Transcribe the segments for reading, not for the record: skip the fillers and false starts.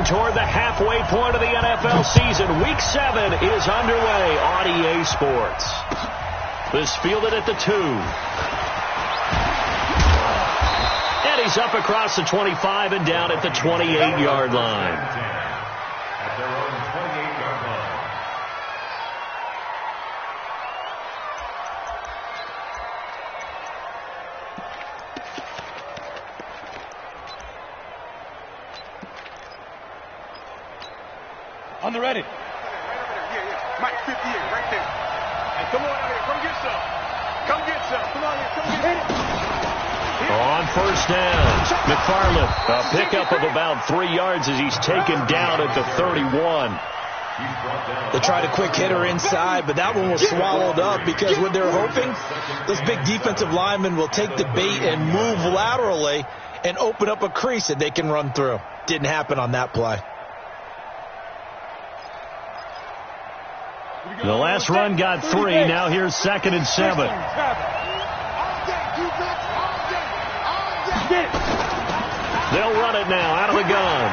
marching toward the halfway point of the NFL season. Week 7 is underway on EA Sports. This fielded at the 2. And he's up across the 25 and down at the 28-yard line. At their own 28-yard line. On the ready. Right over there. Yeah. Mike, 58, right there. Hey, come on out here. Come get some. Come get some. Come on here. Come get it. On first down, McFarland, a pickup of about 3 yards as he's taken down at the 31. They tried a quick hitter inside, but that one was swallowed up because what they're hoping, those big defensive linemen will take the bait and move laterally and open up a crease that they can run through. Didn't happen on that play. The last run got 3. Now here's 2nd and 7. They'll run it now out of the gun.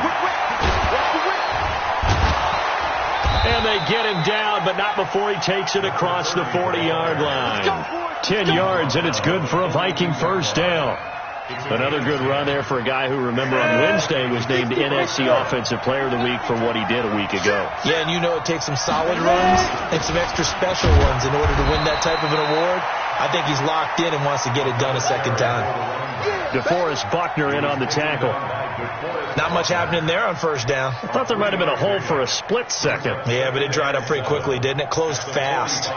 And they get him down, but not before he takes it across the 40-yard line. 10 yards, and it's good for a Viking first down. Another good run there for a guy who, remember, on Wednesday was named NFC Offensive Player of the Week for what he did a week ago. Yeah, and you know it takes some solid runs and some extra special ones in order to win that type of an award. I think he's locked in and wants to get it done a second time. DeForest Buckner in on the tackle. Not much happening there on first down. I thought there might have been a hole for a split second. Yeah, but it dried up pretty quickly, didn't it? Closed fast.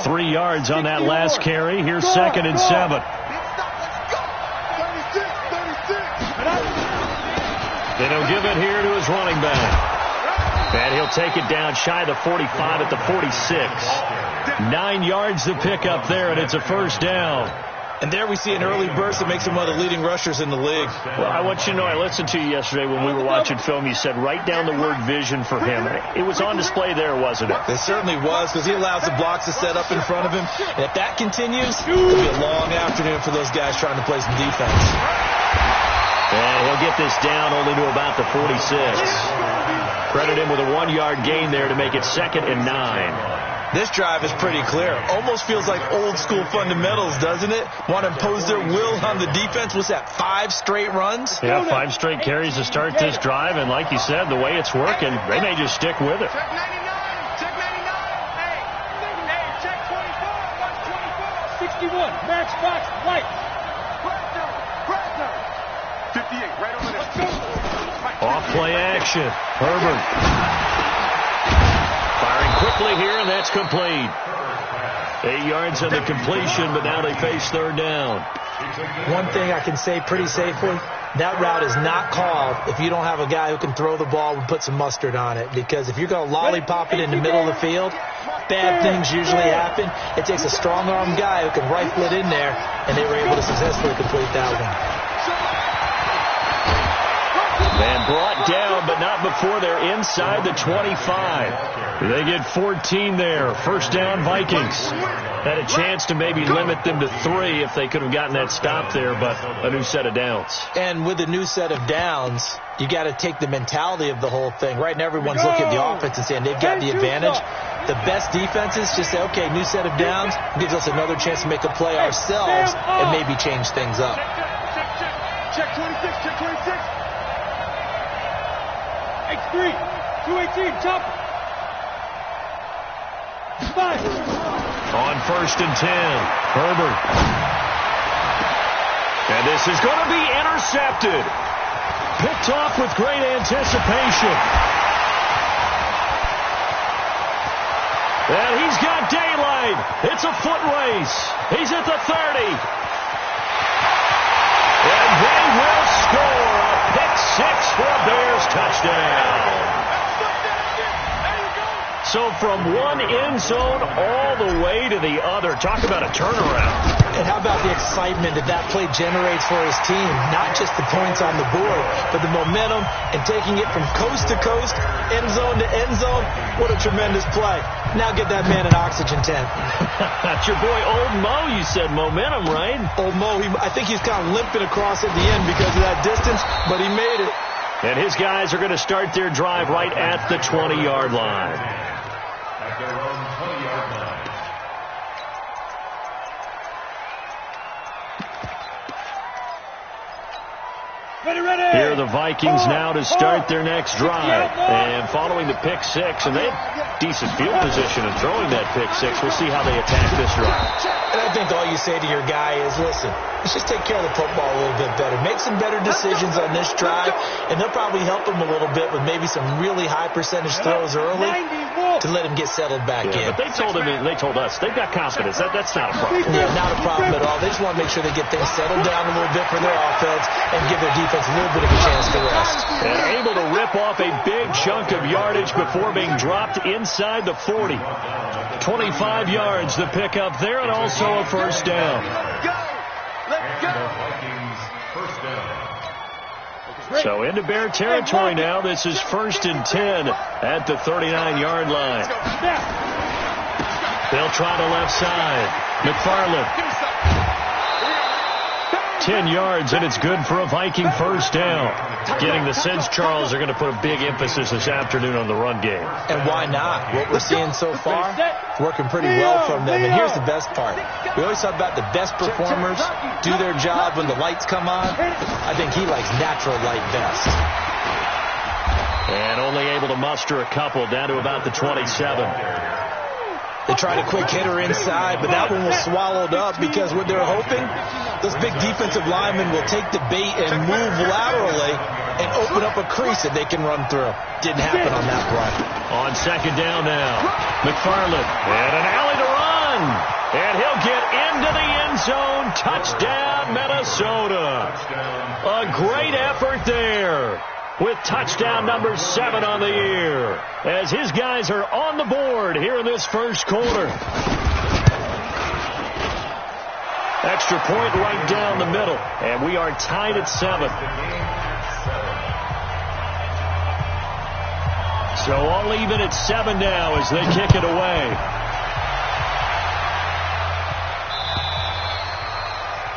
3 yards on that last carry. Here's 2nd and 7. They don't give it here to his running back. And he'll take it down shy of the 45 at the 46. 9 yards to pick up there, and it's a first down. And there we see an early burst that makes him one of the leading rushers in the league. Well, I want you to know, I listened to you yesterday when we were watching film. You said write down the word vision for him. It was on display there, wasn't it? It certainly was, because he allows the blocks to set up in front of him. And if that continues, it'll be a long afternoon for those guys trying to play some defense. And he'll get this down only to about the 46. Credit him with a 1-yard gain there to make it 2nd and 9. This drive is pretty clear. Almost feels like old school fundamentals, doesn't it? Want to impose their will on the defense. What's that, 5 straight runs? Yeah, 5 straight carries to start this drive. And like you said, the way it's working, they may just stick with it. Check 99. Check 99. Hey, check 24. 61. Max Fox, white. 58, right over there. Off play action. Herbert. Firing quickly here, and that's complete. 8 yards on the completion, but now they face third down. One thing I can say pretty safely, that route is not called if you don't have a guy who can throw the ball and put some mustard on it. Because if you're going to lollipop it in the middle of the field, bad things usually happen. It takes a strong-arm guy who can rifle it in there, and they were able to successfully complete that one. And brought down, but not before they're inside the 25. They get 14 there. First down, Vikings. Had a chance to maybe limit them to 3 if they could have gotten that stop there, but a new set of downs. And with a new set of downs, you got to take the mentality of the whole thing. Right now, everyone's looking at the offense and saying they've got the advantage. The best defenses just say, okay, new set of downs gives us another chance to make a play ourselves and maybe change things up. Check 26, check 26. X3, 218, chop. 5. On first and 10, Herbert. And this is going to be intercepted. Picked off with great anticipation. And he's got daylight. It's a foot race. He's at the 30. And they will score a pick-6 for a Bears touchdown. So from one end zone all the way to the other. Talk about a turnaround. And how about the excitement that play generates for his team? Not just the points on the board, but the momentum and taking it from coast to coast, end zone to end zone. What a tremendous play. Now get that man an oxygen tent. That's your boy Old Mo. You said momentum, right? Old Mo, I think he's kind of limping across at the end because of that distance, but he made it. And his guys are going to start their drive right at the 20-yard line. At their own 20-yard line. Here are the Vikings now to start their next drive. And following the pick six, and they have decent field position in throwing that pick six. We'll see how they attack this drive. And I think all you say to your guy is, listen, let's just take care of the football a little bit better. Make some better decisions on this drive, and they'll probably help him a little bit with maybe some really high percentage throws early to let him get settled back in. But they told us they've got confidence. That's not a problem. Yeah, not a problem at all. They just want to make sure they get things settled down a little bit for their offense and give their defense a little bit of a chance to rest. And able to rip off a big chunk of yardage before being dropped inside the 40. 25 yards the pick up there, and also a first down. Let's go. Vikings first down. So into Bear territory now. This is 1st and 10 at the 39-yard line. They'll try the left side. McFarland. 10 yards, and it's good for a Viking first down. Getting the sense, Charles, they're going to put a big emphasis this afternoon on the run game. And why not? What we're seeing so far, working pretty well from them. And here's the best part. We always talk about the best performers do their job when the lights come on. I think he likes natural light best. And only able to muster a couple down to about the 27. They tried a quick hitter inside, but that one was swallowed up because what they're hoping, those big defensive linemen will take the bait and move laterally and open up a crease that they can run through. Didn't happen on that play. On second down now, McFarland, and an alley to run. And he'll get into the end zone. Touchdown, Minnesota. A great effort there, with touchdown number 7 on the year, as his guys are on the board here in this first quarter. Extra point right down the middle, and we are tied at 7. So all even at 7 now as they kick it away.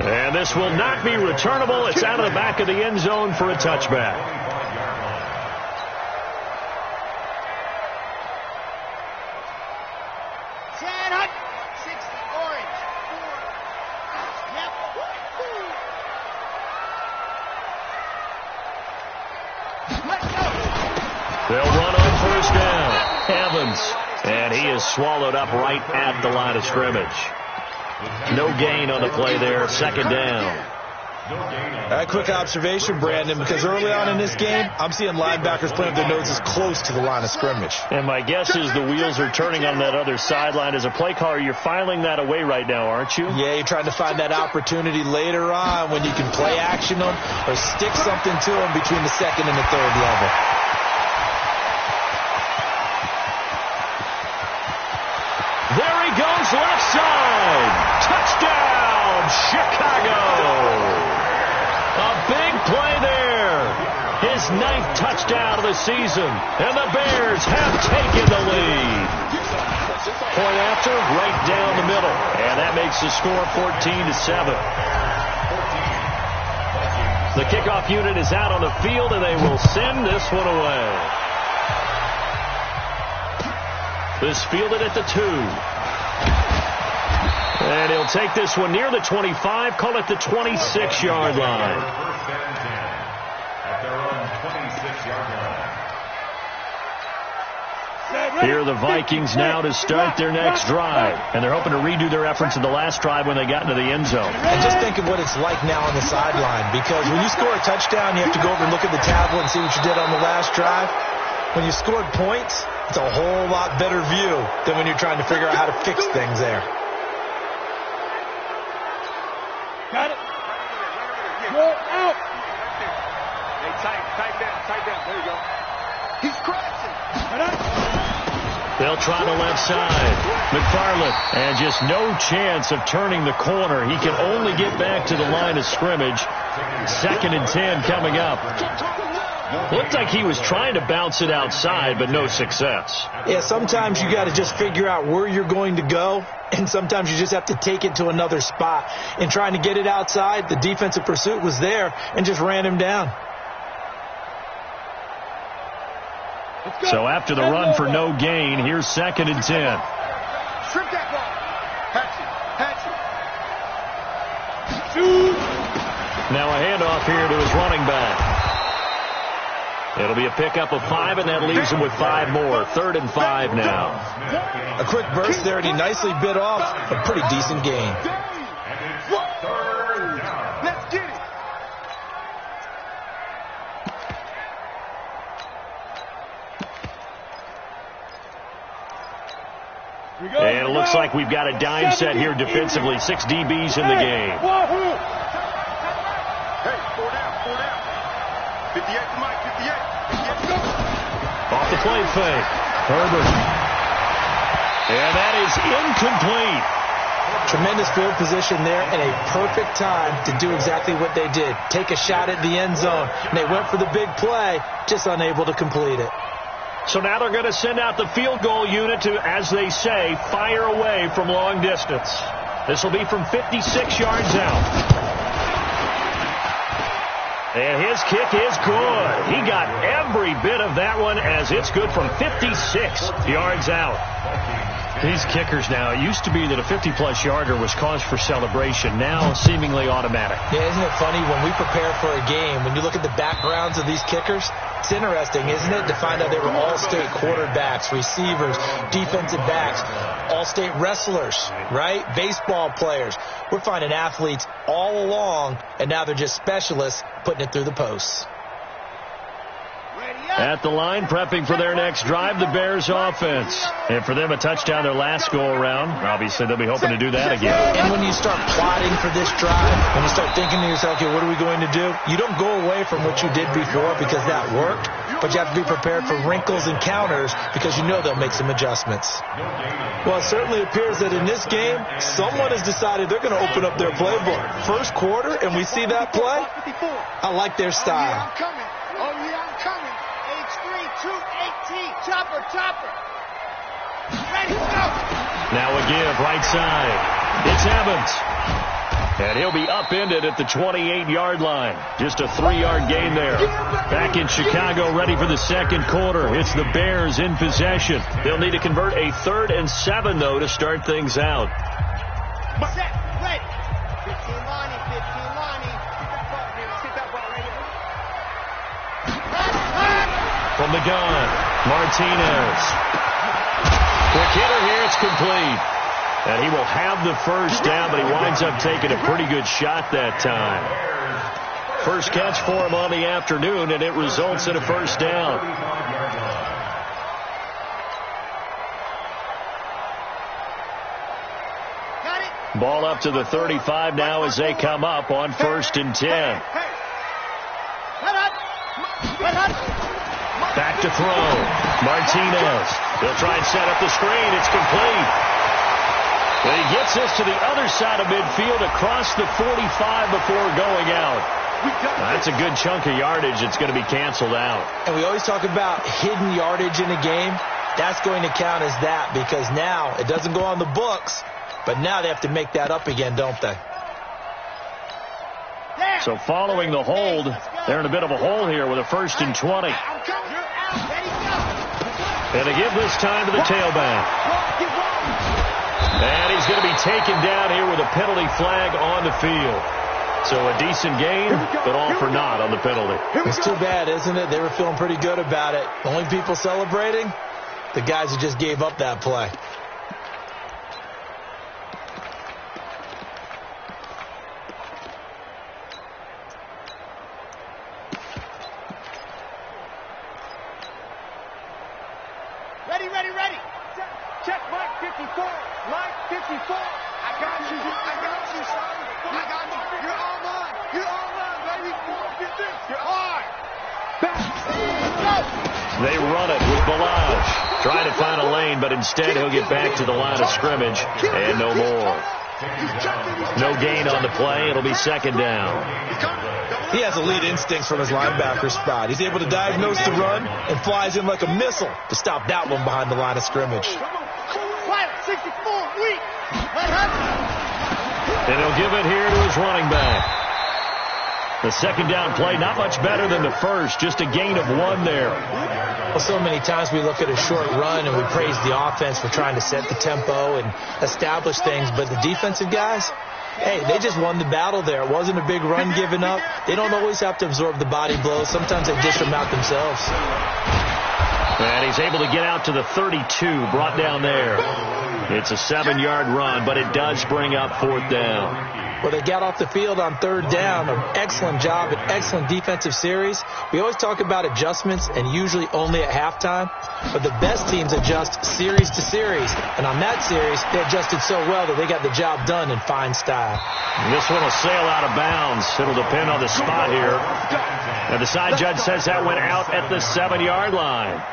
And this will not be returnable. It's out of the back of the end zone for a touchback. They'll run on first down. Evans. And he is swallowed up right at the line of scrimmage. No gain on the play there. Second down. A quick observation, Brandon, because early on in this game, I'm seeing linebackers playing with their noses close to the line of scrimmage. And my guess is the wheels are turning on that other sideline. As a play caller, you're filing that away right now, aren't you? Yeah, you're trying to find that opportunity later on when you can play action them or stick something to them between the second and the third level. There he goes, left side. Touchdown, Chicago. A big play there. His 9th touchdown of the season. And the Bears have taken the lead. Point after, right down the middle. And that makes the score 14-7. The kickoff unit is out on the field, and they will send this one away. This fielded at the 2. And he'll take this one near the 25, call it the 26-yard line. First and 10 at their own 26-yard line. Here are the Vikings now to start their next drive. And they're hoping to redo their efforts in the last drive when they got into the end zone. And just think of what it's like now on the sideline, because when you score a touchdown, you have to go over and look at the tablet and see what you did on the last drive. When you scored points, it's a whole lot better view than when you're trying to figure out how to fix things there. Got it. Right Go out. Hey, tight down. There you go. He's crashing. Right up. They'll try the left side. McFarland, and just no chance of turning the corner. He can only get back to the line of scrimmage. 2nd and 10 coming up. Looked like he was trying to bounce it outside, but no success. Yeah, sometimes you got to just figure out where you're going to go, and sometimes you just have to take it to another spot. And trying to get it outside, the defensive pursuit was there and just ran him down. So after the run for no gain, here's 2nd and 10. Strip that ball. Patch it. Now a handoff here to his running back. It'll be a pickup of 5, and that leaves him with 5 more. 3rd and 5 now. A quick burst there, and he nicely bit off a pretty decent gain. Let's get it. And it looks like we've got a dime set here defensively. 6 DBs in the game. Hey, 4 down. 58 to Mike, 58. Go. Off the play fake. Herbert. And that is incomplete. Tremendous field position there and a perfect time to do exactly what they did. Take a shot at the end zone. And they went for the big play, just unable to complete it. So now they're going to send out the field goal unit to, as they say, fire away from long distance. This will be from 56 yards out. And his kick is good. He got every bit of that one as it's good from 56 yards out. These kickers now, it used to be that a 50-plus yarder was cause for celebration. Now seemingly automatic. Yeah, isn't it funny when we prepare for a game, when you look at the backgrounds of these kickers, it's interesting, isn't it, to find out they were all-state quarterbacks, receivers, defensive backs, all-state wrestlers, right? Baseball players. We're finding athletes all along, and now they're just specialists putting it through the posts. At the line, prepping for their next drive, the Bears offense. And for them, a touchdown their last go-around. Obviously, they'll be hoping to do that again. And when you start plotting for this drive, when you start thinking to yourself, okay, what are we going to do? You don't go away from what you did before because that worked, but you have to be prepared for wrinkles and counters because you know they'll make some adjustments. Well, it certainly appears that in this game, someone has decided they're going to open up their playbook. First quarter, and we see that play. I like their style. Oh, yeah, I'm coming. H3, 218, chopper. Ready, go. Now a give, right side. It's Evans. And he'll be upended at the 28-yard line. Just a 3-yard gain there. Back in Chicago, ready for the second quarter. It's the Bears in possession. They'll need to convert a 3rd and 7, though, to start things out. Set, ready. 15 Lonnie. Get that ball right here. From the gun, Martinez. Quick hitter here, it's complete. And he will have the first down, but he winds up taking a pretty good shot that time. First catch for him on the afternoon, and it results in a first down. Ball up to the 35 now as they come up on 1st and 10. Back to throw. Martinez. They'll try and set up the screen. It's complete. And he gets this to the other side of midfield across the 45 before going out. That's a good chunk of yardage. It's going to be canceled out. And we always talk about hidden yardage in a game. That's going to count as that because now it doesn't go on the books, but now they have to make that up again, don't they? So following the hold, they're in a bit of a hole here with a 1st and 20. And they give this time to the tailback. And he's going to be taken down here with a penalty flag on the field. So a decent game, but all for naught on the penalty. It's too bad, isn't it? They were feeling pretty good about it. The only people celebrating, the guys who just gave up that play. Ready. Check Mike 54. Mike 54. I got you, son. I got you. You're all mine, baby. Get this. You're hard. Back. Go. They run it with Balaj. Trying to find a lane, but instead he'll get back to the line of scrimmage and no more. No gain on the play. It'll be second down. He has elite instincts from his linebacker spot. He's able to diagnose the run and flies in like a missile to stop that one behind the line of scrimmage. And he'll give it here to his running back. The second down play, not much better than the first, just a gain of 1 there. Well, so many times we look at a short run and we praise the offense for trying to set the tempo and establish things, but the defensive guys, hey, they just won the battle there. It wasn't a big run given up. They don't always have to absorb the body blows. Sometimes they dish them out themselves. And he's able to get out to the 32, brought down there. It's a 7-yard run, but it does bring up 4th down. Well, they got off the field on 3rd down. An excellent job, an excellent defensive series. We always talk about adjustments, and usually only at halftime. But the best teams adjust series to series. And on that series, they adjusted so well that they got the job done in fine style. And this one will sail out of bounds. It'll depend on the spot here. And the side judge says that went out at the 7-yard line.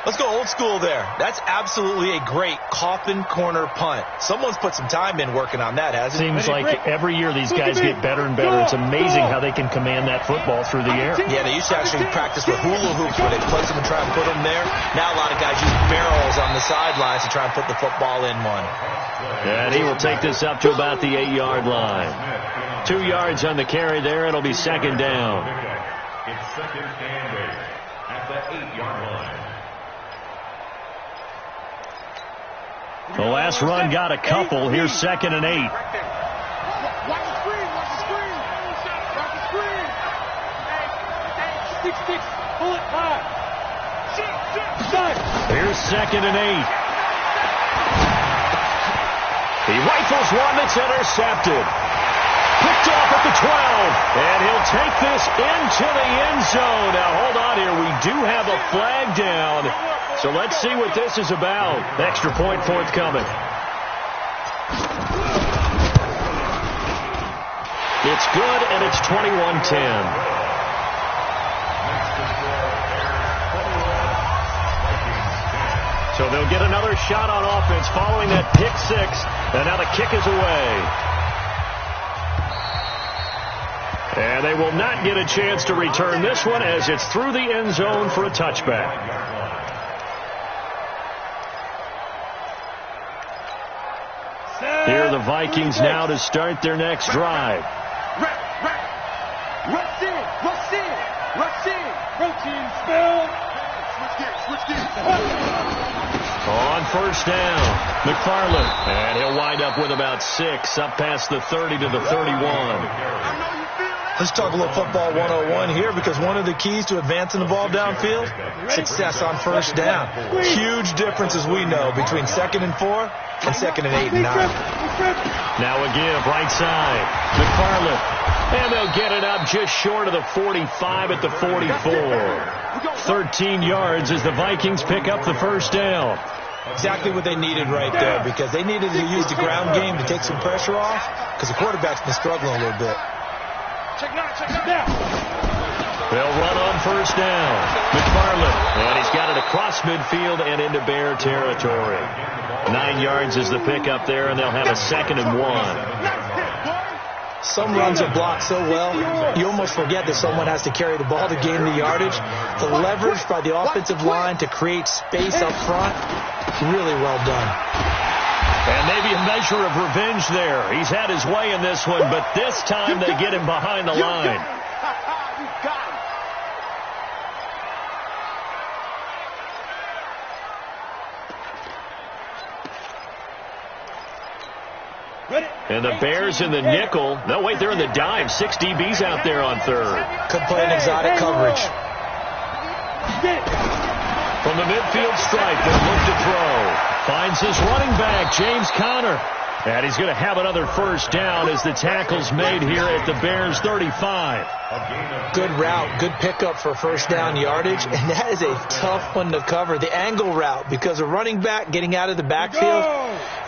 Let's go old school there. That's absolutely a great coffin corner punt. Someone's put some time in working on that, hasn't it? Seems like every year these guys get better and better. It's amazing how they can command that football through the air. Yeah, they used to actually practice with hula hoops where they place them and try and put them there. Now a lot of guys use barrels on the sidelines to try and put the football in one. And he will take this up to about the 8-yard line. 2 yards on the carry there. It'll be second down. It's second and 8 at the 8-yard line. The last run got a couple. Here's second and 8. Watch the screen. Watch the screen. Watch the screen. Six. Pull it high. Here's second and 8. He rifles one that's intercepted. Picked off at the 12. And he'll take this into the end zone. Now, hold on here. We do have a flag down. So let's see what this is about. Extra point forthcoming. It's good, and it's 21-10. So they'll get another shot on offense following that pick 6. And now the kick is away. And they will not get a chance to return this one as it's through the end zone for a touchback. Here are the Vikings now to start their next drive. Rush in. Protein spell. Switch gears. On first down, McFarland. And he'll wind up with about 6, up past the 30 to the 31. Let's talk a little football 101 here, because one of the keys to advancing the ball downfield, success on first down. Huge difference, as we know, between 2nd and 4 and 2nd and 8 and 9. Now a give, right side. McFarland. And they'll get it up just short of the 45 at the 44. 13 yards as the Vikings pick up the first down. Exactly what they needed right there, because they needed to use the ground game to take some pressure off, because the quarterback's been struggling a little bit. Check now. They'll run on first down. McFarland. And he's got it across midfield and into Bear territory. 9 yards is the pickup there, and they'll have a 2nd and 1. Some runs are blocked so well, you almost forget that someone has to carry the ball to gain the yardage. The leverage by the offensive line to create space up front, really well done. And maybe a measure of revenge there. He's had his way in this one, but this time they get him behind the line. And the Bears in the nickel. No, wait, they're in the dime. 6 DBs out there on third. Could play an exotic coverage. From the midfield stripe, they'll look to throw. Finds his running back, James Conner. And he's going to have another first down as the tackle's made here at the Bears' 35. Good route, good pickup for first down yardage, and that is a tough one to cover. The angle route, because a running back getting out of the backfield,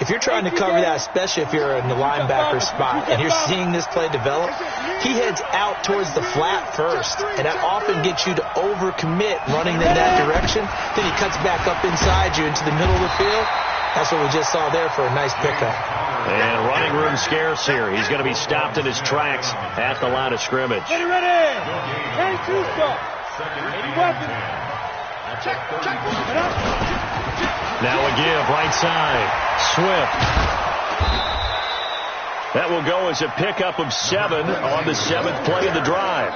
if you're trying to cover that, especially if you're in the linebacker spot and you're seeing this play develop, he heads out towards the flat first, and that often gets you to overcommit running in that direction. Then he cuts back up inside you into the middle of the field. That's what we just saw there for a nice pickup. And running room scarce here. He's going to be stopped in his tracks at the line of scrimmage. Ready, ready. Ready to stop. Ready weapon. Check. Now a give, right side. Swift. That will go as a pickup of 7 on the 7th play of the drive.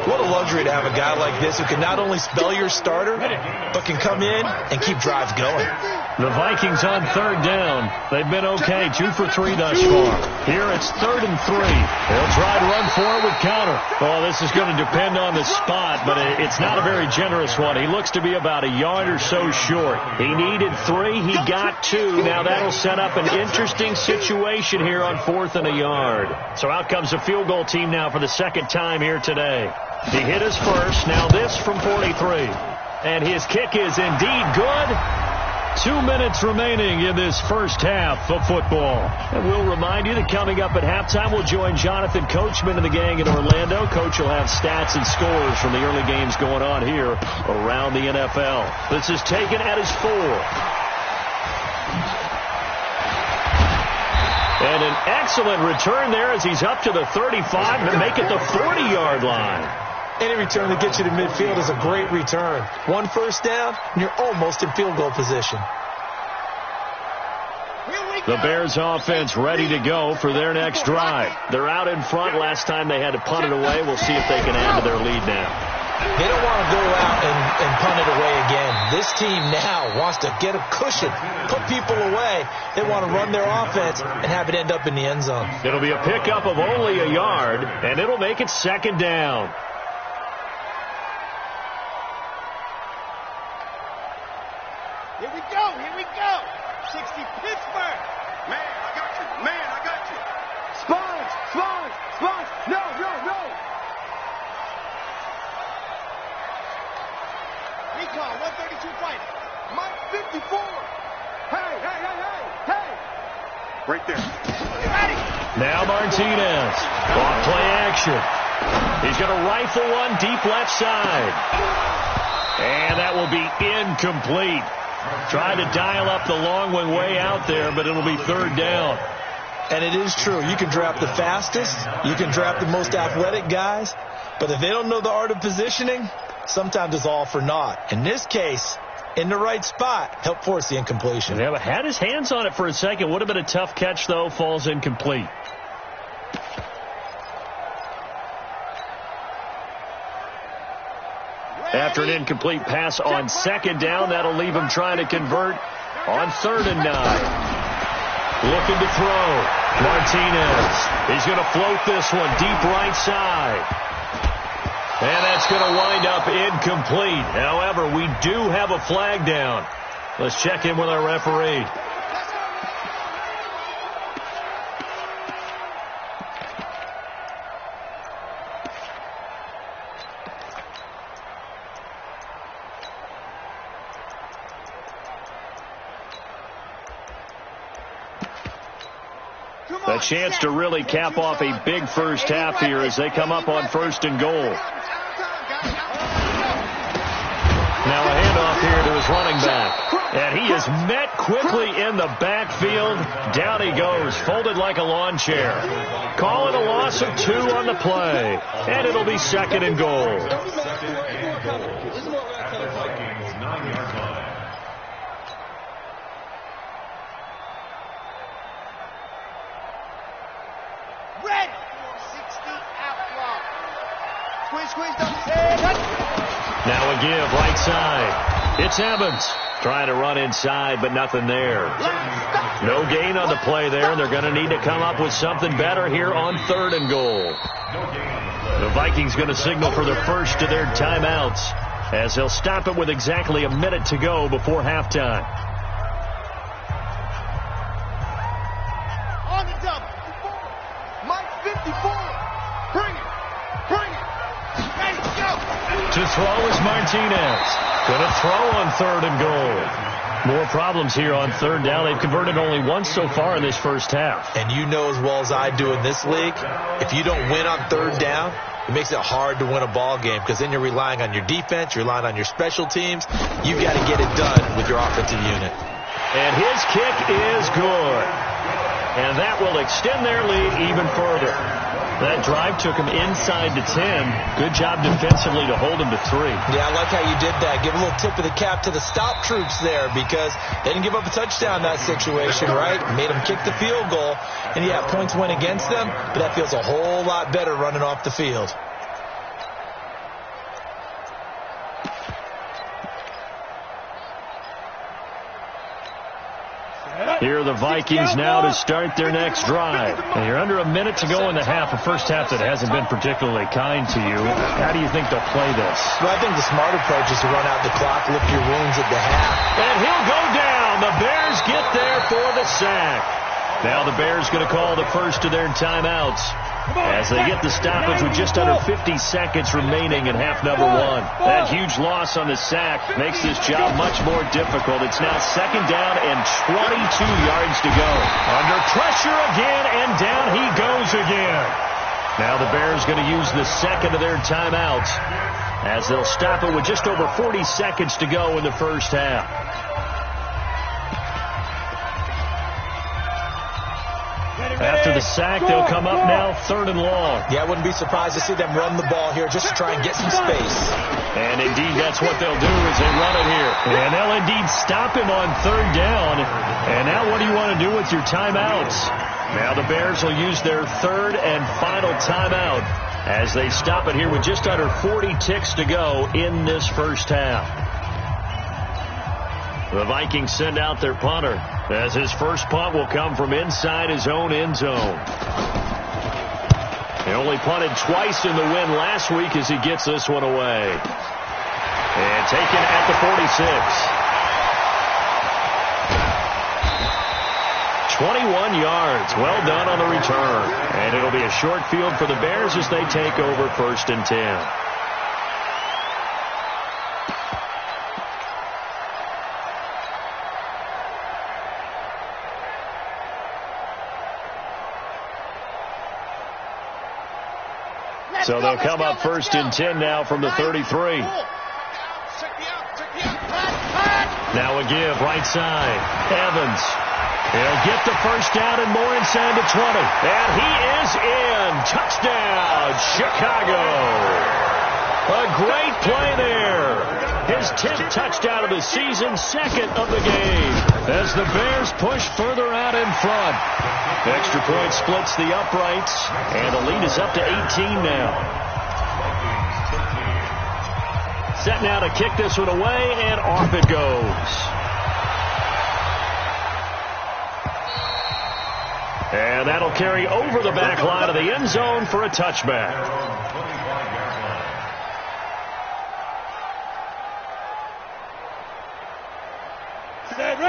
What a luxury to have a guy like this who can not only spell your starter, but can come in and keep drives going. The Vikings on 3rd down. They've been okay, 2 for 3 thus far. Here it's 3rd and 3. They'll try to run for it with counter. Well, this is going to depend on the spot, but it's not a very generous one. He looks to be about a yard or so short. He needed 3. He got 2. Now that'll set up an interesting situation here on 4th and a yard. So out comes the field goal team now for the second time here today. He hit his first. Now this from 43. And his kick is indeed good. 2 minutes remaining in this first half of football. And we'll remind you that coming up at halftime, we'll join Jonathan Coachman and the gang in Orlando. Coach will have stats and scores from the early games going on here around the NFL. This is taken at his 4. And an excellent return there as he's up to the 35 to make it the 40-yard line. Any return that gets you to midfield is a great return. 1 first down, and you're almost in field goal position. The Bears offense ready to go for their next drive. They're out in front. Last time they had to punt it away. We'll see if they can add to their lead now. They don't want to go out and punt it away again. This team now wants to get a cushion, put people away. They want to run their offense and have it end up in the end zone. It'll be a pickup of only a yard, and it'll make it 2nd down. Here we go. 60 Pittsburgh. Man, I got you. Sponge. No. Recon, 132 fight. Mike 54. Hey. Right there. Ready. Now Martinez. Off play action. He's going to rifle one deep left side. And that will be incomplete. Tried to dial up the long one way out there, but it'll be 3rd down. And it is true. You can draft the fastest. You can draft the most athletic guys. But if they don't know the art of positioning, sometimes it's all for naught. In this case, in the right spot, help force the incompletion. Yeah, but had his hands on it for a second. Would have been a tough catch, though. Falls incomplete. After an incomplete pass on 2nd down, that'll leave him trying to convert on 3rd and 9. Looking to throw. Martinez. He's going to float this one deep right side. And that's going to wind up incomplete. However, we do have a flag down. Let's check in with our referee. A chance to really cap off a big first half here as they come up on 1st and goal. Now a handoff here to his running back. And he is met quickly in the backfield. Down he goes, folded like a lawn chair. Calling a loss of 2 on the play. And it'll be 2nd and goal. Vikings 9-yard line. Red. 60 outlaw. Squeeze. Now a give, right side. It's Evans. Trying to run inside, but nothing there. No gain on the play there. They're going to need to come up with something better here on 3rd and goal. The Vikings going to signal for the first of their timeouts as they'll stop it with exactly a minute to go before halftime. throw is Martinez. Going to throw on 3rd and goal. More problems here on 3rd down. They've converted only once so far in this first half. And you know as well as I do in this league, if you don't win on 3rd down, it makes it hard to win a ball game because then you're relying on your defense, you're relying on your special teams. You've got to get it done with your offensive unit. And his kick is good. And that will extend their lead even further. That drive took him inside to 10. Good job defensively to hold him to 3. Yeah, I like how you did that. Give a little tip of the cap to the stop troops there because they didn't give up a touchdown in that situation, right? Made them kick the field goal. And, yeah, points went against them, but that feels a whole lot better running off the field. Here are the Vikings now to start their next drive. And you're under a minute to go in the half, a first half that hasn't been particularly kind to you. How do you think they'll play this? Well, I think the smart approach is to run out the clock, lick your wounds at the half. And he'll go down. The Bears get there for the sack. Now the Bears going to call the first of their timeouts as they get the stoppage with just under 50 seconds remaining in half number 1. That huge loss on the sack makes this job much more difficult. It's now 2nd down and 22 yards to go. Under pressure again, and down he goes again. Now the Bears going to use the second of their timeouts as they'll stop it with just over 40 seconds to go in the first half. After the sack, they'll come up now 3rd and long. Yeah, I wouldn't be surprised to see them run the ball here just to try and get some space. And indeed, that's what they'll do as they run it here. And they'll indeed stop him on 3rd down. And now what do you want to do with your timeouts? Now the Bears will use their 3rd and final timeout as they stop it here with just under 40 ticks to go in this first half. The Vikings send out their punter as his first punt will come from inside his own end zone. He only punted twice in the win last week as he gets this one away. And taken at the 46. 21 yards. Well done on the return. And it'll be a short field for the Bears as they take over 1st and 10. So they'll come up 1st and 10 now from the 33. Now a give right side. Evans. He'll get the first down and more inside the 20. And he is in. Touchdown, Chicago. A great play there. His 10th touchdown of the season, 2nd of the game. As the Bears push further out in front. Extra point splits the uprights, and the lead is up to 18 now. Set now to kick this one away, and off it goes. And that'll carry over the back line of the end zone for a touchback.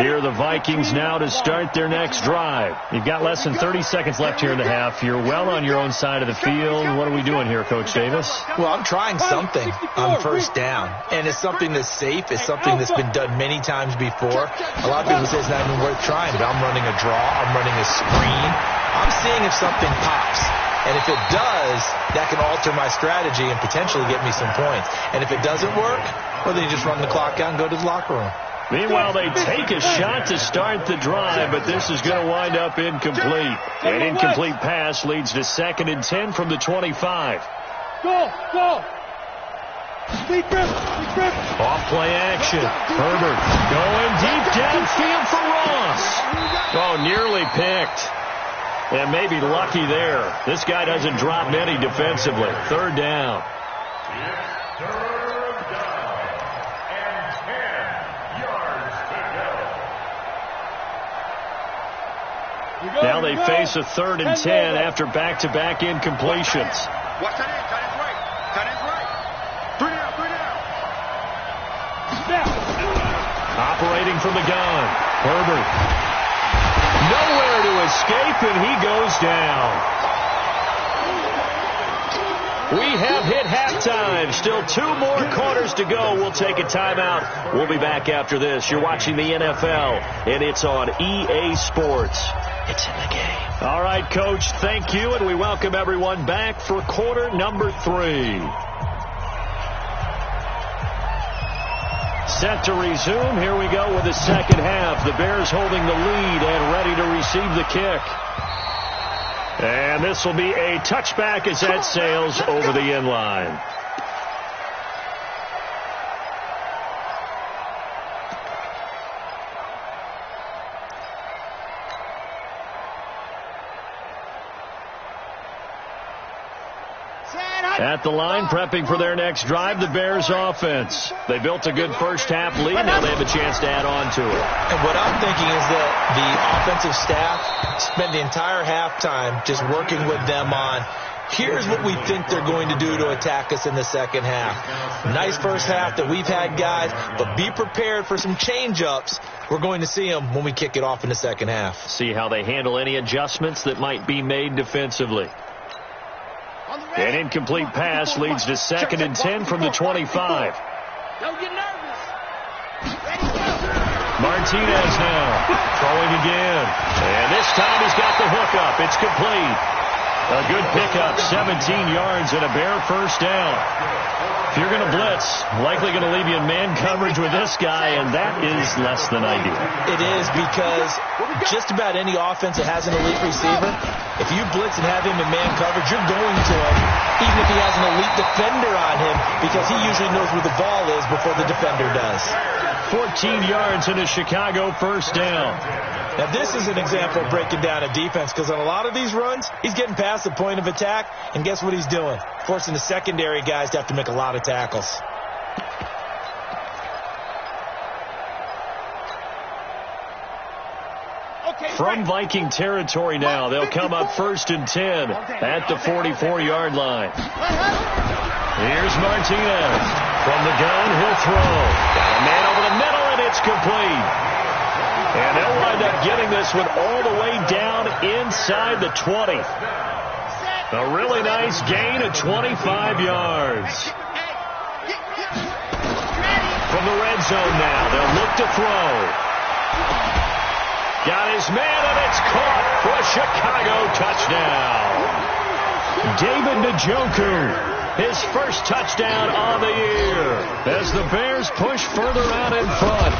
Here are the Vikings now to start their next drive. You've got less than 30 seconds left here in the half. You're well on your own side of the field. What are we doing here, Coach Davis? Well, I'm trying something on 1st down. And it's something that's safe. It's something that's been done many times before. A lot of people say it's not even worth trying, but I'm running a draw. I'm running a screen. I'm seeing if something pops. And if it does, that can alter my strategy and potentially get me some points. And if it doesn't work, well, then you just run the clock out and go to the locker room. Meanwhile, they take a shot to start the drive, but this is going to wind up incomplete. An incomplete pass leads to 2nd and 10 from the 25. Go! Off play action. Herbert going deep downfield for Ross. Oh, nearly picked. And maybe lucky there. This guy doesn't drop many defensively. 3rd down. Now they face a 3rd and 10 after back-to-back incompletions. Watch that in. Tight end right. Tight end right. 3 down. Operating from the gun. Herbert. Nowhere to escape, and he goes down. We have hit halftime. Still 2 more quarters to go. We'll take a timeout. We'll be back after this. You're watching the NFL, and it's on EA Sports. It's in the game. All right, Coach, thank you, and we welcome everyone back for quarter number 3. Set to resume. Here we go with the second half. The Bears holding the lead and ready to receive the kick. And this will be a touchback as that sails over the end line. At the line, prepping for their next drive, the Bears offense. They built a good first half lead. Now they have a chance to add on to it. And what I'm thinking is that the offensive staff spend the entire halftime just working with them on, here's what we think they're going to do to attack us in the second half. Nice first half that we've had, guys, but be prepared for some change-ups. We're going to see them when we kick it off in the second half. See how they handle any adjustments that might be made defensively. An incomplete pass leads to 2nd and 10 from the 25. Don't get nervous. Martinez now throwing again. And this time he's got the hook up. It's complete. A good pickup, 17 yards and a Bear first down. If you're going to blitz, likely going to leave you in man coverage with this guy, and that is less than ideal. It is, because just about any offense that has an elite receiver, if you blitz and have him in man coverage, you're going to him, even if he has an elite defender on him, because he usually knows where the ball is before the defender does. 14 yards and a Chicago first down. Now, this is an example of breaking down a defense, because on a lot of these runs, he's getting past the point of attack, and guess what he's doing? Forcing the secondary guys to have to make a lot of tackles. From Viking territory now, they'll come up 1st and 10 at the 44-yard line. Here's Martinez. From the gun, he'll throw. Got a man over the middle, and it's complete. And they'll wind up getting this one all the way down inside the 20. A really nice gain of 25 yards. From the red zone now, they'll look to throw. Got his man, and it's caught for a Chicago touchdown. David Njoku, his first touchdown on the year as the Bears push further out in front.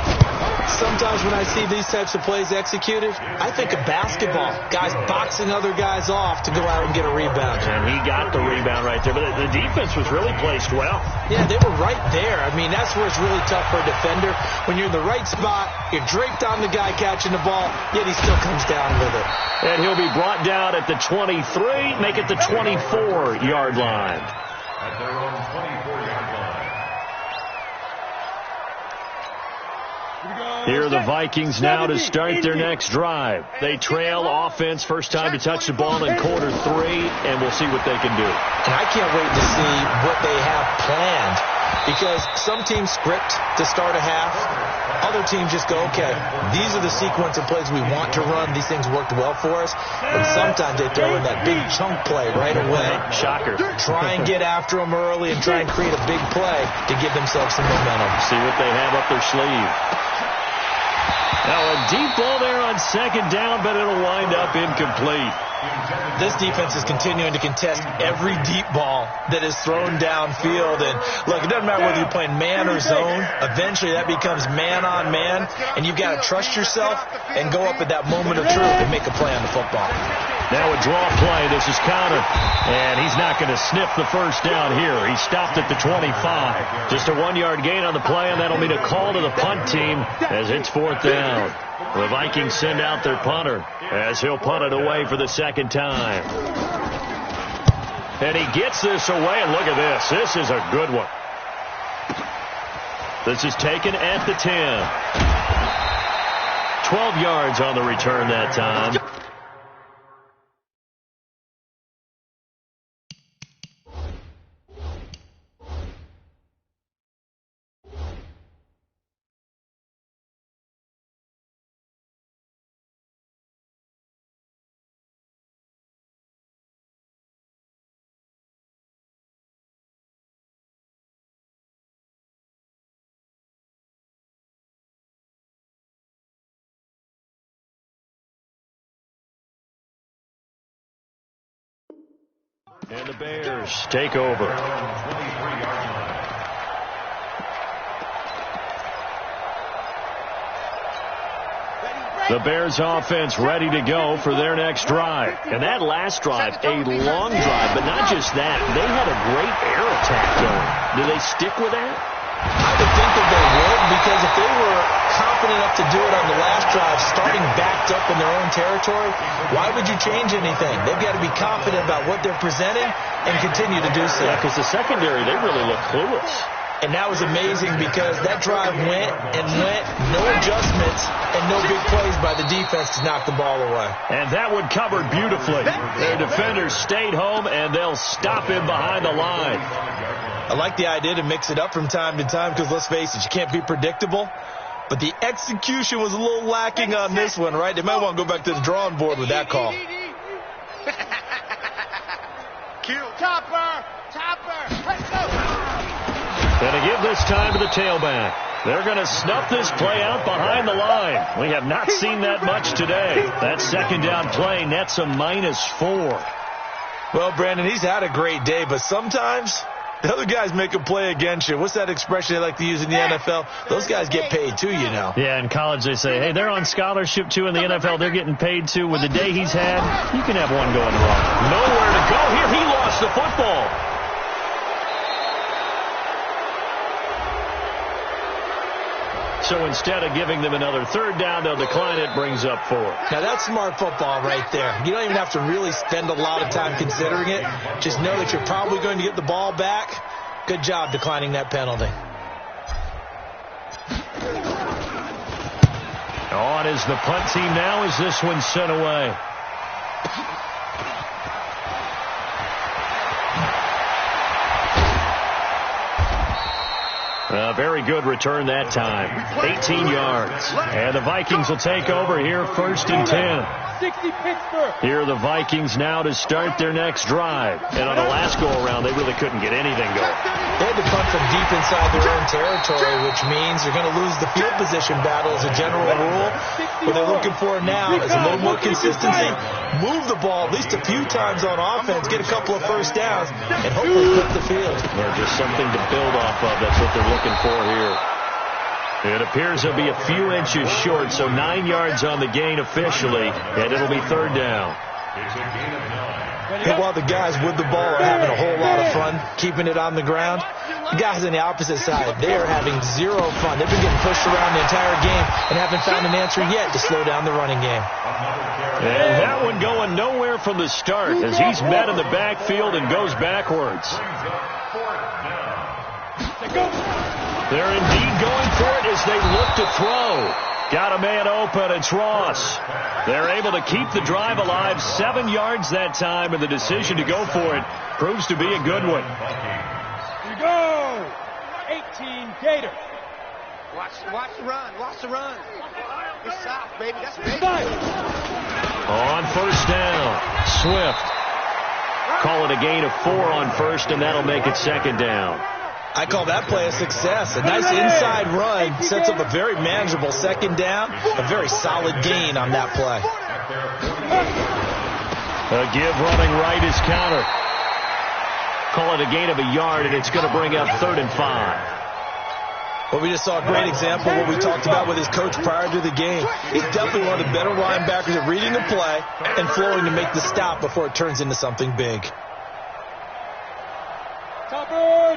Sometimes when I see these types of plays executed, I think of basketball. Guys boxing other guys off to go out and get a rebound. And he got the rebound right there, but the defense was really placed well. Yeah, they were right there. I mean, that's where it's really tough for a defender. When you're in the right spot, you're draped on the guy catching the ball, yet he still comes down with it. And he'll be brought down at the 23, make it the 24-yard line. At their own 24-yard line. Here are the Vikings now to start their next drive. They trail offense, first time to touch the ball in quarter 3, and we'll see what they can do. And I can't wait to see what they have planned, because some teams script to start a half. Other teams just go, okay, these are the sequence of plays we want to run. These things worked well for us. And sometimes they throw in that big chunk play right away. Shocker. Try and get after them early and try and create a big play to give themselves some momentum. See what they have up their sleeve. Now a deep ball there on 2nd down, but it'll wind up incomplete. This defense is continuing to contest every deep ball that is thrown downfield. And look, it doesn't matter whether you're playing man or zone. Eventually that becomes man on man, and you've got to trust yourself and go up at that moment of truth and make a play on the football. Now a draw play. This is Connor, and he's not going to sniff the first down here. He stopped at the 25. Just a 1-yard gain on the play, and that'll mean a call to the punt team as it's 4th down. The Vikings send out their punter as he'll punt it away for the 2nd time. And he gets this away, and look at this. This is a good one. This is taken at the 10. 12 yards on the return that time. And the Bears take over. The Bears offense ready to go for their next drive. And that last drive, a long drive, but not just that. They had a great air attack going. Do they stick with that? I would think that they would, because if they were confident enough to do it on the last drive, starting backed up in their own territory, why would you change anything? They've got to be confident about what they're presenting and continue to do so. Yeah, because the secondary, they really look clueless. And that was amazing because that drive went and went, no adjustments, and no big plays by the defense to knock the ball away. And that one covered beautifully. Their defenders stayed home, and they'll stop him behind the line. I like the idea to mix it up from time to time because, let's face it, you can't be predictable. But the execution was a little lacking on this one, right? They might want to go back to the drawing board with that call. Chopper! Let's go! And to give this time to the tailback. They're going to snuff this play out behind the line. We have not seen that much today. That second down play nets a -4. Well, Brandon, he's had a great day, but sometimes the other guys make a play against you. What's that expression they like to use in the NFL? Those guys get paid too, you know. Yeah, in college they say, hey, they're on scholarship too. In the NFL, they're getting paid too. With the day he's had, you can have one going wrong. Nowhere to go here. He lost the football. So instead of giving them another third down, they'll decline it, brings up 4. Now, that's smart football right there. You don't even have to really spend a lot of time considering it. Just know that you're probably going to get the ball back. Good job declining that penalty. On is the punt team now as this one's sent away. A very good return that time. 18 yards. And the Vikings will take over here, 1st and 10. 60 Pittsburgh. Here are the Vikings now to start their next drive. And on the last go-around, they really couldn't get anything going. They had to punt from deep inside their own territory, which means they're going to lose the field position battle as a general rule. What they're looking for now is a little more consistency. Move the ball at least a few times on offense, get a couple of first downs, and hopefully flip the field. They're just something to build off of. That's what they're looking for here. It appears they'll be a few inches short, so 9 yards on the gain officially, and it'll be 3rd down. And while the guys with the ball are having a whole lot of fun keeping it on the ground, the guys on the opposite side, they are having zero fun. They've been getting pushed around the entire game and haven't found an answer yet to slow down the running game. And that one going nowhere from the start as he's met in the backfield and goes backwards. They're indeed going for it as they look to throw. Got a man open. It's Ross. They're able to keep the drive alive. 7 yards that time, and the decision to go for it proves to be a good one. Here we go. 18 Gators. Watch the run. Watch the run. It's south, baby. That's big. On 1st down, Swift. Call it a gain of 4 on 1st, and that'll make it 2nd down. I call that play a success. A nice inside run sets up a very manageable 2nd down. A very solid gain on that play. A give running right is counter. Call it a gain of a yard, and it's going to bring up 3rd and 5. Well, we just saw a great example of what we talked about with his coach prior to the game. He's definitely one of the better linebackers at reading the play and flowing to make the stop before it turns into something big. Topper!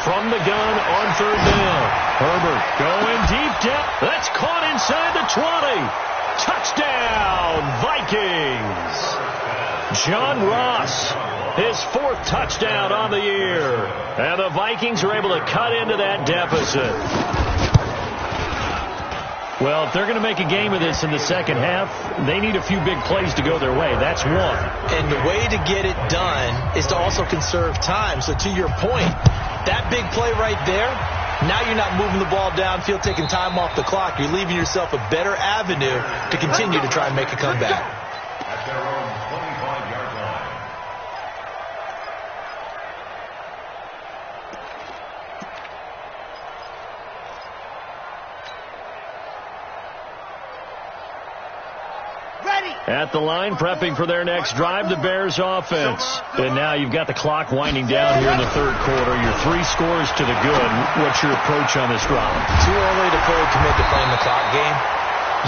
From the gun on 3rd down. Herbert going deep down. That's caught inside the 20. Touchdown, Vikings. John Ross, his 4th touchdown on the year. And the Vikings are able to cut into that deficit. Well, if they're going to make a game of this in the second half, they need a few big plays to go their way. That's one. And the way to get it done is to also conserve time. So to your point, that big play right there, now you're not moving the ball downfield, taking time off the clock. You're leaving yourself a better avenue to continue to try and make a comeback. At their own 25-yard line. Ready. At the line, prepping for their next drive, the Bears offense. And now you've got the clock winding down here in the third quarter. You're 3 scores to the good. What's your approach on this drive? Too early to fully commit to playing the clock game.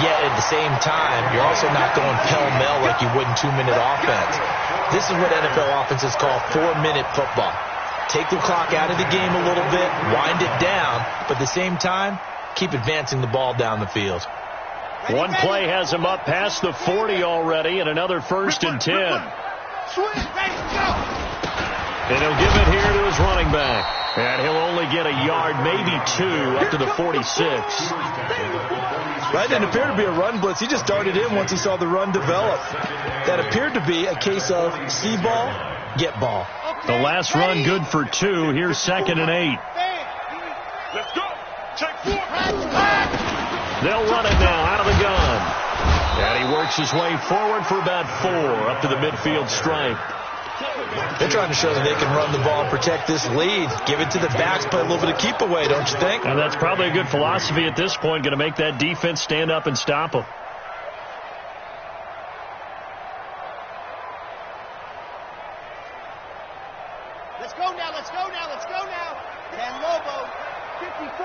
Yet at the same time, you're also not going pell-mell like you would in 2-minute offense. This is what NFL offenses call 4-minute football. Take the clock out of the game a little bit, wind it down, but at the same time, keep advancing the ball down the field. One play has him up past the 40 already, and another 1st and 10. And he'll give it here to his running back. And he'll only get a yard, maybe 2, up to the 46. That didn't appear to be a run blitz. He just darted in once he saw the run develop. That appeared to be a case of see ball, get ball. The last run good for 2. Here's 2nd and 8. Let's go. Check 4. They'll run it now out of the gun. And he works his way forward for about 4 up to the midfield stripe. They're trying to show that they can run the ball and protect this lead. Give it to the backs, play a little bit of keep away, don't you think? And that's probably a good philosophy at this point, going to make that defense stand up and stop them. Let's go now, let's go now, let's go now. Dan Lobo, 54.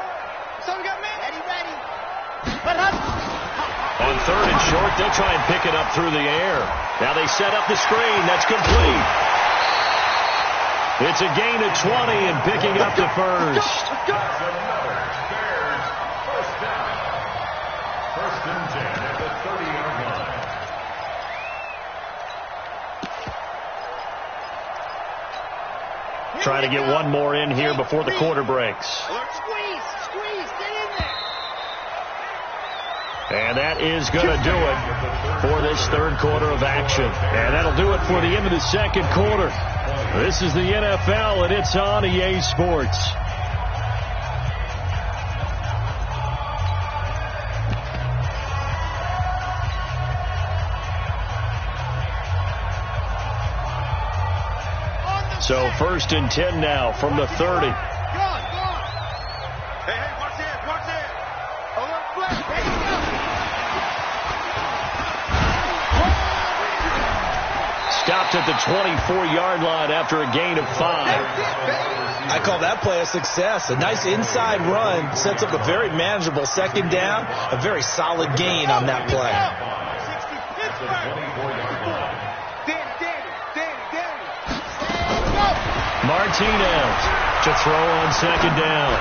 So we got me. Ready. On 3rd and short, they'll try and pick it up through the air. Now they set up the screen. That's complete. It's a gain of 20 and picking up the first. First down. 1st and 10 at the 30-yard line. Trying to get one more in here before the quarter breaks. Squeeze, get in there. And that is going to do it for this third quarter of action. And that'll do it for the end of the second quarter. This is the NFL, and it's on EA Sports. So 1st and 10 now from the 30. Hey, watch that. Stopped at the 24-yard line after a gain of 5. I call that play a success. A nice inside run sets up a very manageable 2nd down. A very solid gain on that play. Martinez to throw on 2nd down.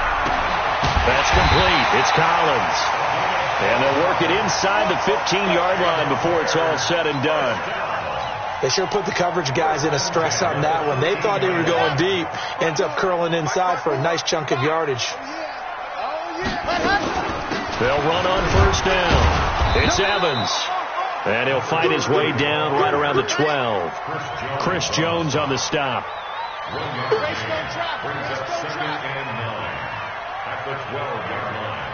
That's complete. It's Collins. And they'll work it inside the 15-yard line before it's all said and done. They sure put the coverage guys in a stress on that one. They thought they were going deep. Ends up curling inside for a nice chunk of yardage. They'll run on 1st down. It's Evans. And he'll fight his way down right around the 12. Chris Jones on the stop. Brings up 2nd and 9 at the 12-yard line.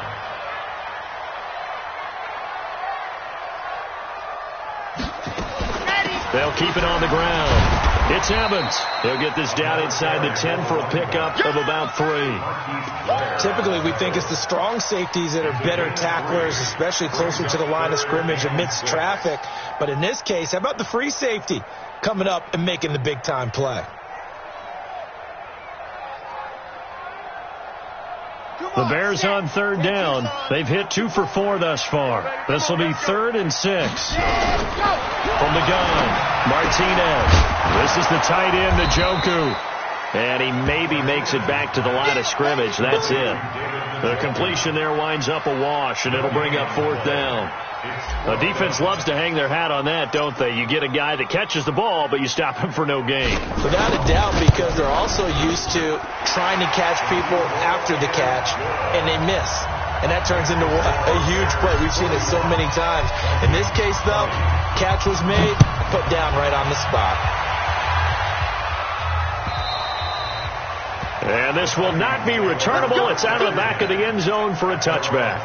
They'll keep it on the ground. It's Evans. He'll get this down inside the 10 for a pickup of about 3. Typically, we think it's the strong safeties that are better tacklers, especially closer to the line of scrimmage amidst traffic. But in this case, how about the free safety coming up and making the big-time play? The Bears on 3rd down. They've hit 2 for 4 thus far. This will be 3rd and 6. From the gun, Martinez. This is the tight end, Njoku. And he maybe makes it back to the line of scrimmage. That's it. The completion there winds up a wash, and it'll bring up 4th down. The defense loves to hang their hat on that, don't they? You get a guy that catches the ball, but you stop him for no gain. Without a doubt, because they're also used to trying to catch people after the catch, and they miss. And that turns into a huge play. We've seen it so many times. In this case, though, catch was made, put down right on the spot. And this will not be returnable. It's out of the back of the end zone for a touchback.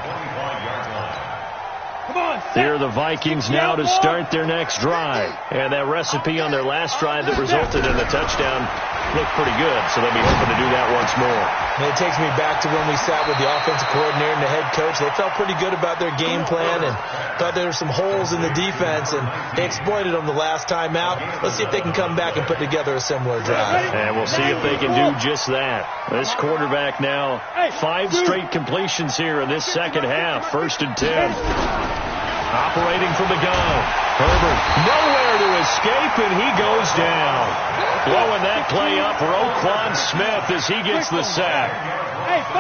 Here are the Vikings now to start their next drive. And that recipe on their last drive that resulted in a touchdown looked pretty good, so they'll be hoping to do that once more. And it takes me back to when we sat with the offensive coordinator and the head coach. They felt pretty good about their game plan and thought there were some holes in the defense, and they exploited them the last time out. Let's see if they can come back and put together a similar drive. And we'll see if they can do just that. This quarterback now, 5 straight completions here in this second half. 1st and 10. Operating from the gun. Herbert nowhere to escape, and he goes down. Blowing that play up for Roquan Smith as he gets the sack.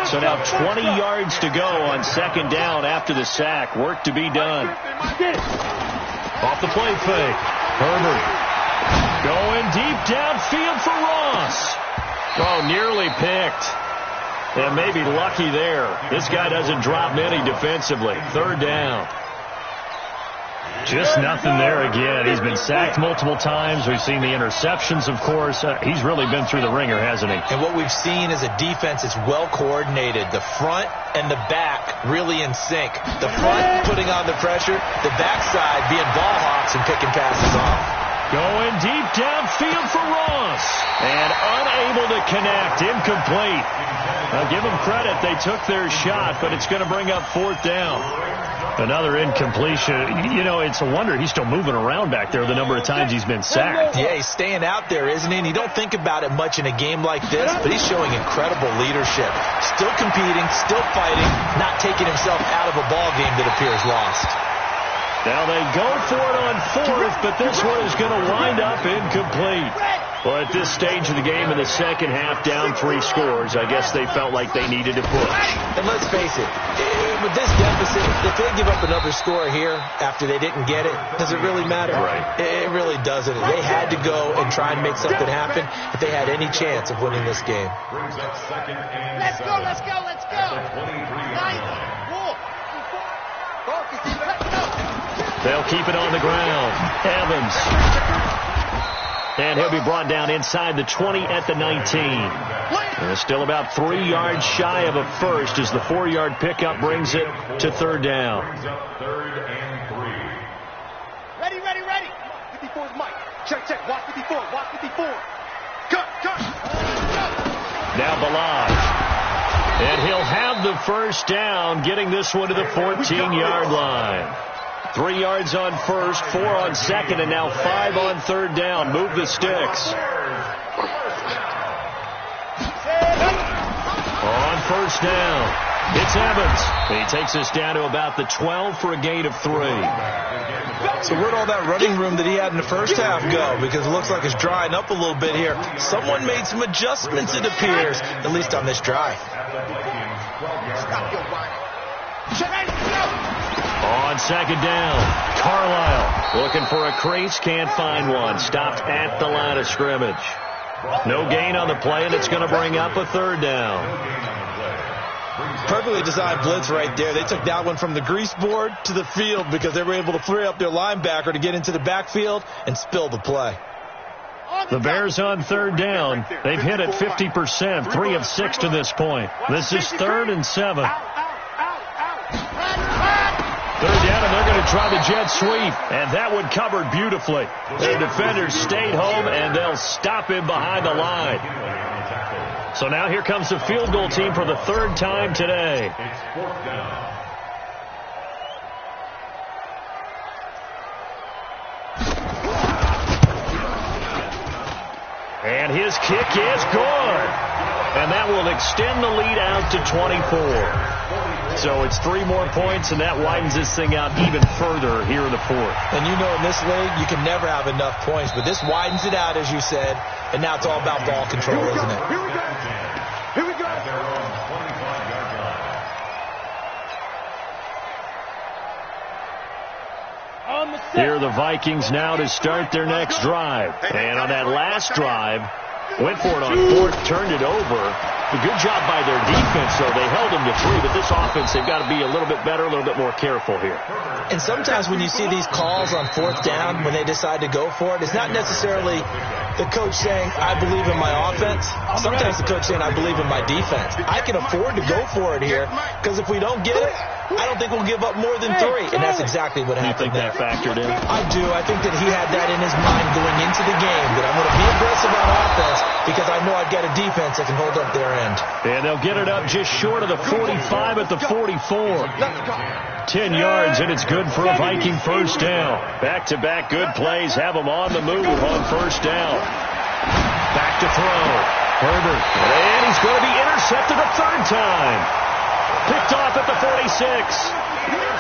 So now 20 yards to go on 2nd down after the sack. Work to be done. Off the play fake. Herbert going deep downfield for Ross. Oh, nearly picked. And maybe lucky there. This guy doesn't drop many defensively. 3rd down. Just nothing there again. He's been sacked multiple times. We've seen the interceptions, of course. He's really been through the ringer, hasn't he? And what we've seen is a defense that's well coordinated. The front and the back really in sync. The front putting on the pressure, the backside being ball hawks and picking passes off. Going deep downfield for Ross. And unable to connect. Incomplete. Now give them credit. They took their shot, but it's going to bring up 4th down. Another incompletion. You know, it's a wonder he's still moving around back there the number of times he's been sacked. Yeah, he's staying out there, isn't he? And you don't think about it much in a game like this, but he's showing incredible leadership. Still competing, still fighting, not taking himself out of a ball game that appears lost. Now they go for it on 4th, but this one is going to wind up incomplete. Well, at this stage of the game in the second half, down 3 scores, I guess they felt like they needed to push. And let's face it, with this deficit, if they give up another score here after they didn't get it, does it really matter? Right. It really doesn't. They had to go and try and make something happen if they had any chance of winning this game. Let's go, let's go, let's go. They'll keep it on the ground. Evans. And he'll be brought down inside the 20 at the 19. And still about 3 yards shy of a first as the 4-yard pickup brings it to 3rd down. Ready, ready, ready. 54 is Mike. Check, check. Watch 54. Watch 54. Cut, cut. Now Balaj. And he'll have the 1st down, getting this one to the 14-yard line. 3 yards on 1st, 4 on 2nd, and now 5 on 3rd down. Move the sticks. On 1st down, it's Evans. He takes us down to about the 12 for a gain of 3. So where'd all that running room that he had in the first half go? Because it looks like it's drying up a little bit here. Someone made some adjustments, it appears, at least on this drive. On 2nd down, Carlisle looking for a crease, can't find one. Stopped at the line of scrimmage. No gain on the play, and it's going to bring up a 3rd down. Perfectly designed blitz right there. They took that one from the grease board to the field because they were able to free up their linebacker to get into the backfield and spill the play. The Bears on 3rd down. They've hit it 50%, 3 of 6 to this point. This is 3rd and 7. 3rd down, and they're going to try the jet sweep. And that one covered beautifully. Their defenders stayed home, and they'll stop him behind the line. So now here comes the field goal team for the 3rd time today. It's 4th down. And his kick is good. And that will extend the lead out to 24. So it's 3 more points, and that widens this thing out even further here in the 4th. And you know in this league, you can never have enough points, but this widens it out, as you said, and now it's all about ball control, isn't it? Here we go. Here we go. At their own 25-yard line. Here are the Vikings now to start their next drive. And on that last drive, went for it on 4th, turned it over. A good job by their defense, though. They held them to 3, but this offense, they've got to be a little bit better, a little bit more careful here. And sometimes when you see these calls on 4th down, when they decide to go for it, it's not necessarily the coach saying, I believe in my offense. Sometimes the coach saying, I believe in my defense. I can afford to go for it here, because if we don't get it, I don't think we'll give up more than 3. And that's exactly what happened there. You think that factored in? I do. I think that he had that in his mind going into the game, that I'm going to be aggressive on offense, offense because I know I've got a defense that can hold up their end. And they'll get it up just short of the 45 at the 44. 10 yards, and it's good for a Viking first down. Back-to-back good plays have them on the move on first down. Back to throw. Herbert. And he's going to be intercepted a third time. Picked off at the 46.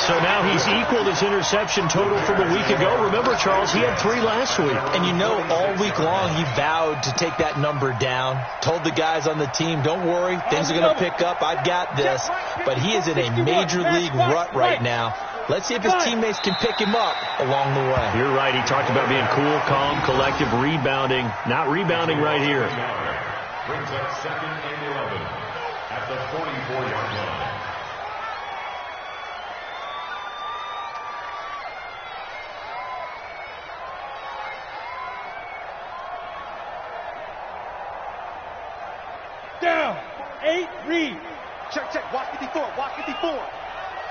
So now he's equaled his interception total from a week ago. Remember, Charles, he had 3 last week. And you know, all week long he vowed to take that number down. Told the guys on the team, don't worry, things are going to pick up. I've got this. But he is in a major league rut right now. Let's see if his teammates can pick him up along the way. You're right. He talked about being cool, calm, collective, rebounding. Not rebounding right here. Brings up 2nd and 11 at the 44-yard line. Down. 8, read. Check, check. Watch 54. Watch 54.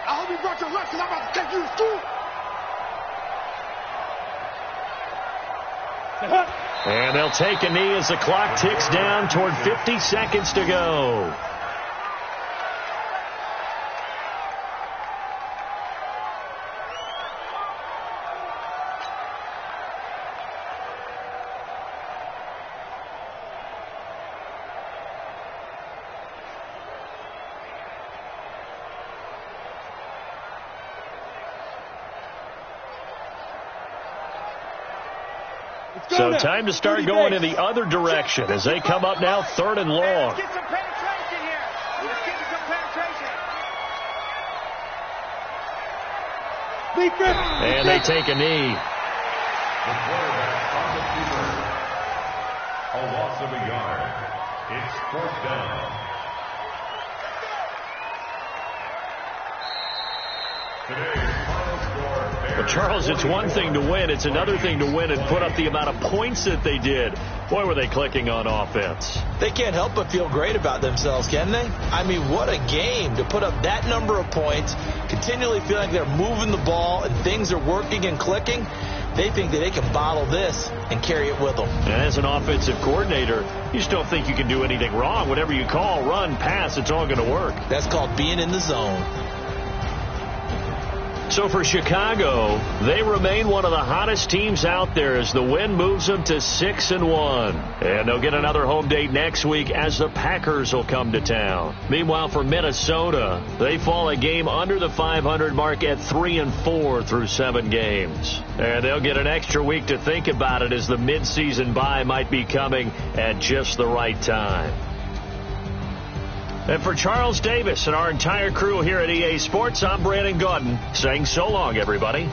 I hope you brought your reps because I'm about to take you to school. And they'll take a knee as the clock ticks down toward 50 seconds to go. So time to start going in the other direction as they come up now 3rd and long. Let's get some penetration here. Let's get some penetration. And they take a knee. The quarterback on the keeper. A loss of a yard. It's 4th down. Today's final score. But Charles, it's one thing to win. It's another thing to win and put up the amount of points that they did. Boy, were they clicking on offense. They can't help but feel great about themselves, can they? I mean, what a game to put up that number of points, continually feel like they're moving the ball and things are working and clicking. They think that they can bottle this and carry it with them. And as an offensive coordinator, you still think you can do anything wrong. Whatever you call, run, pass, it's all going to work. That's called being in the zone. So for Chicago, they remain one of the hottest teams out there as the win moves them to 6-1. And they'll get another home date next week as the Packers will come to town. Meanwhile, for Minnesota, they fall a game under the 500 mark at 3-4 through 7 games. And they'll get an extra week to think about it as the midseason bye might be coming at just the right time. And for Charles Davis and our entire crew here at EA Sports, I'm Brandon Gaudin saying so long, everybody.